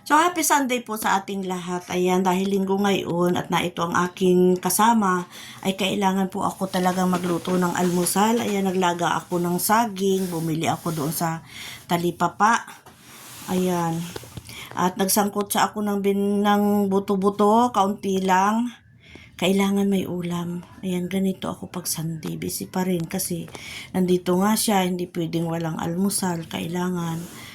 So, happy Sunday po sa ating lahat. Ayan, dahil linggo ngayon at na ito ang aking kasama, ay kailangan po ako talagang magluto ng almusal. Ayan, naglaga ako ng saging, bumili ako doon sa talipapa. Ayan. At nagsangkot sa ako ng buto-buto, kaunti lang. Kailangan may ulam. Ayan, ganito ako pag Sunday. Busy pa rin kasi nandito nga siya, hindi pwedeng walang almusal. Kailangan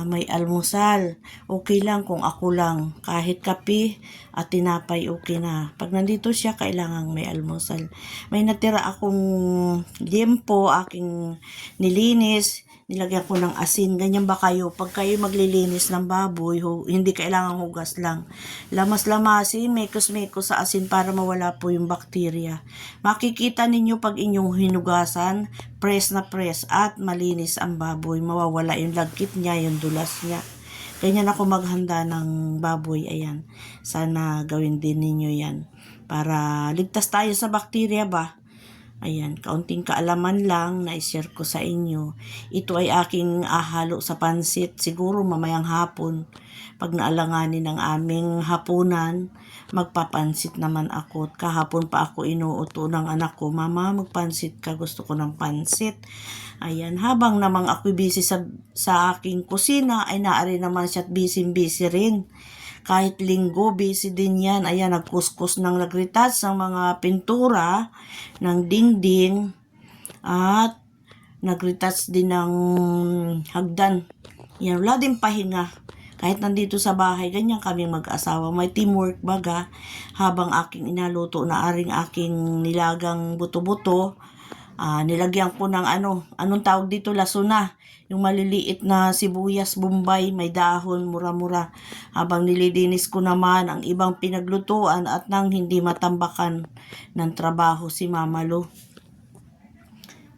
may almusal. Okay lang kung ako lang. Kahit kape at tinapay, okay na. Pag nandito siya, kailangan may almusal. May natira akong liempo, aking nilinis. Nilagyan ko ng asin. Ganyan ba kayo? Pag kayo maglilinis ng baboy, hindi kailangan hugas lang. Lamas-lamasin, mekos-mekos sa asin para mawala po yung bakterya. Makikita ninyo pag inyong hinugasan, press na press at malinis ang baboy. Mawawala yung lagkit niya, yung dulas niya. Ganyan ako maghanda ng baboy. Ayan. Sana gawin din ninyo yan. Para ligtas tayo sa bakterya ba? Ayan, kaunting kaalaman lang na i-share ko sa inyo. Ito ay aking ahalo sa pansit. Siguro mamayang hapon, pag naalanganin ng aming hapunan, magpapansit naman ako. Kahapon pa ako inuuto ng anak ko, Mama, magpansit ka. Gusto ko ng pansit. Ayan, habang namang ako busy sa aking kusina, ay naari naman siya at busy rin. Kahit linggo, busy din yan. Ayan, nagkuskus ng nagretouch ng mga pintura, ng dingding, at nagretouch din ng hagdan. Yan, wala din pahinga. Kahit nandito sa bahay, ganyan kami mag-asawa. May teamwork baga. Habang aking inaluto na aring aking nilagang buto-buto, nilagyan ko ng anong tawag dito, lasuna. Yung maliliit na sibuyas bombay, may dahon, mura-mura. Habang nililinis ko naman ang ibang pinaglutuan at nang hindi matambakan ng trabaho si Mama Lo.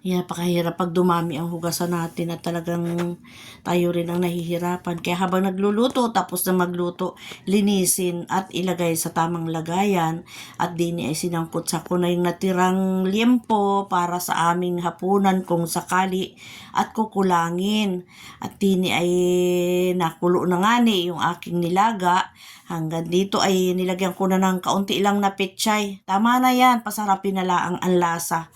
Napakahirap pag dumami ang hugasan natin at talagang tayo rin ang nahihirapan. Kaya habang nagluluto, tapos na magluto, linisin at ilagay sa tamang lagayan. At dini ay sinangkot sa ko na yung natirang liempo para sa aming hapunan kung sakali at kukulangin. At dini ay nakulo na nga ni yung aking nilaga. Hanggang dito ay nilagyan ko na ng kaunti lang na pechay. Tama na yan, pasarapin na lang ang lasa.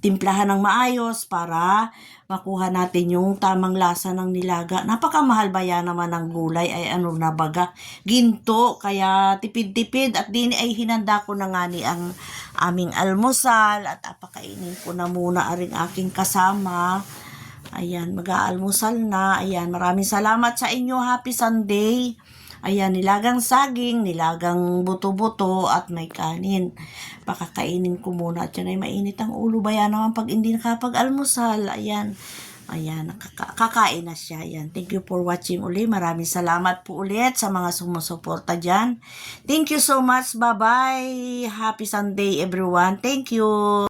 Timplahan ng maayos para makuha natin yung tamang lasa ng nilaga. Napakamahal ba yan naman ng gulay ay na baga? Ginto, kaya tipid-tipid at din ay hinanda ko na nga ni ang aming almusal at apakainin ko na muna aring aking kasama. Ayan, mag-aalmusal na. Ayan, maraming salamat sa inyo. Happy Sunday. Ayan, nilagang saging, nilagang buto-buto at may kanin. Pakakainin ko muna at yan ay mainit ang ulo. Baya naman pag hindi nakapag-almusal. Ayan, kakain na siya. Ayan, thank you for watching uli. Maraming salamat po ulit sa mga sumusuporta dyan. Thank you so much. Bye-bye. Happy Sunday everyone. Thank you.